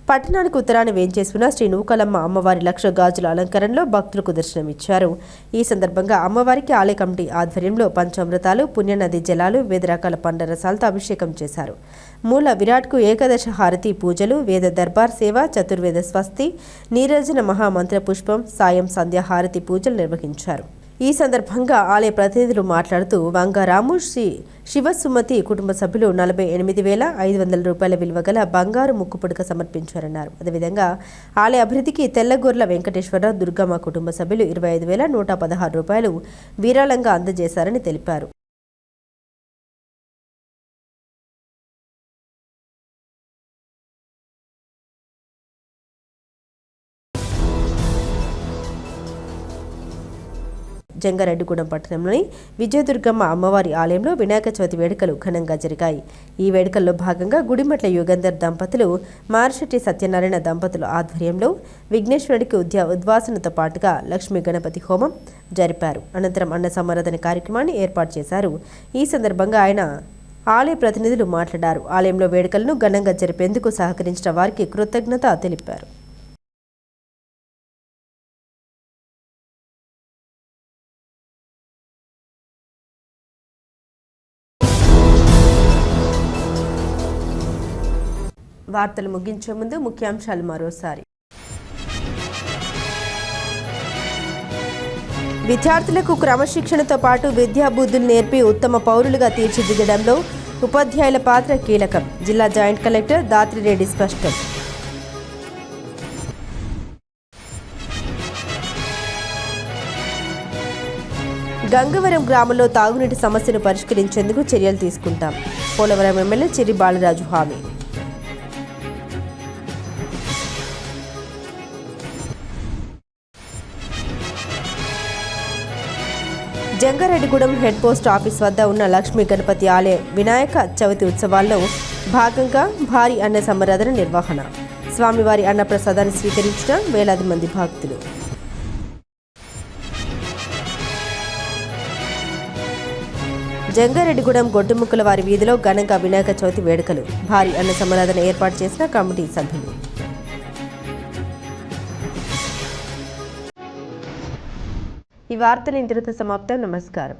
పట్టణానికి ఉత్తరాన వేంచేసుకున్న శ్రీ నూకాలమ్మ అమ్మవారి లక్ష గాజుల అలంకరణలో భక్తులకు దర్శనమిచ్చారు. ఈ సందర్భంగా అమ్మవారికి ఆలయ కమిటీ ఆధ్వర్యంలో పంచామృతాలు, పుణ్యనది జలాలు, వివిధ రకాల పండ్ల రసాలతో అభిషేకం చేశారు. మూల విరాట్కు ఏకాదశ హారతి పూజలు, వేద దర్బార్ సేవ, చతుర్వేద స్వస్తి, నీరాజన మహామంత్ర పుష్పం, సాయం సంధ్యా హారతి పూజలు నిర్వహించారు. ఈ సందర్భంగా ఆలయ ప్రతినిధులు మాట్లాడుతూ వంగారాము శ్రీ శివసుమతి కుటుంబ సభ్యులు 48,500 రూపాయల విలువ గల బంగారు ముక్కుపుడక సమర్పించారన్నారు. అదేవిధంగా ఆలయ అభివృద్ధికి తెల్లగొర్ల వెంకటేశ్వరరావు, దుర్గమ్మ కుటుంబ సభ్యులు 25,116 రూపాయలు విరాళంగా అందజేశారని తెలిపారు. జంగారెడ్డిగూడెం పట్టణంలోని విజయదుర్గమ్మ అమ్మవారి ఆలయంలో వినాయక చవితి వేడుకలు ఘనంగా జరిగాయి. ఈ వేడుకల్లో భాగంగా గుడిమెట్ల యుగంధర్ దంపతులు, మారిశెట్టి సత్యనారాయణ దంపతుల ఆధ్వర్యంలో విఘ్నేశ్వరుడికి ఉద్వాసనతో పాటుగా లక్ష్మీ గణపతి హోమం జరిపారు. అనంతరం అన్న సమారాధన కార్యక్రమాన్ని ఏర్పాటు చేశారు. ఈ సందర్భంగా ఆయన ఆలయ ప్రతినిధులు మాట్లాడారు. ఆలయంలో వేడుకలను ఘనంగా జరిపేందుకు సహకరించిన వారికి కృతజ్ఞత తెలిపారు. వార్తలు ముగించే ముందు ముఖ్యాంశాలు మరోసారి. విద్యార్థులకు క్రమశిక్షణతో పాటు విద్యాబుద్ధులు నేర్పి ఉత్తమ పౌరులుగా తీర్చిదిద్దడంలో ఉపాధ్యాయుల పాత్ర కీలకం. జిల్లా జాయింట్ కలెక్టర్ దాత్రిరెడ్డి స్పష్టం. గంగవరం గ్రామంలో తాగునీటి సమస్యను పరిష్కరించేందుకు చర్యలు తీసుకుంటాం. పోలవరం ఎమ్మెల్యే చిర్రి బాలరాజు హామీ. జంగారెడ్డిగూడెం హెడ్ పోస్ట్ ఆఫీస్ వద్ద ఉన్న లక్ష్మీ గణపతి ఆలయ వినాయక చవితి ఉత్సవాల్లో భాగంగా భారీ అన్న సమారాధన నిర్వహణ. స్వామివారి అన్నప్రసాదాన్ని స్వీకరించిన వేలాది మంది భక్తులు. జంగారెడ్డిగూడెం గొడ్డుముక్కల వారి వీధిలో ఘనంగా వినాయక చవితి వేడుకలు. భారీ అన్న సమారాధన ఏర్పాటు చేసిన కమిటీ సభ్యులు. ఈ వార్తలు ఇంతటితో సమాప్తం. నమస్కారం.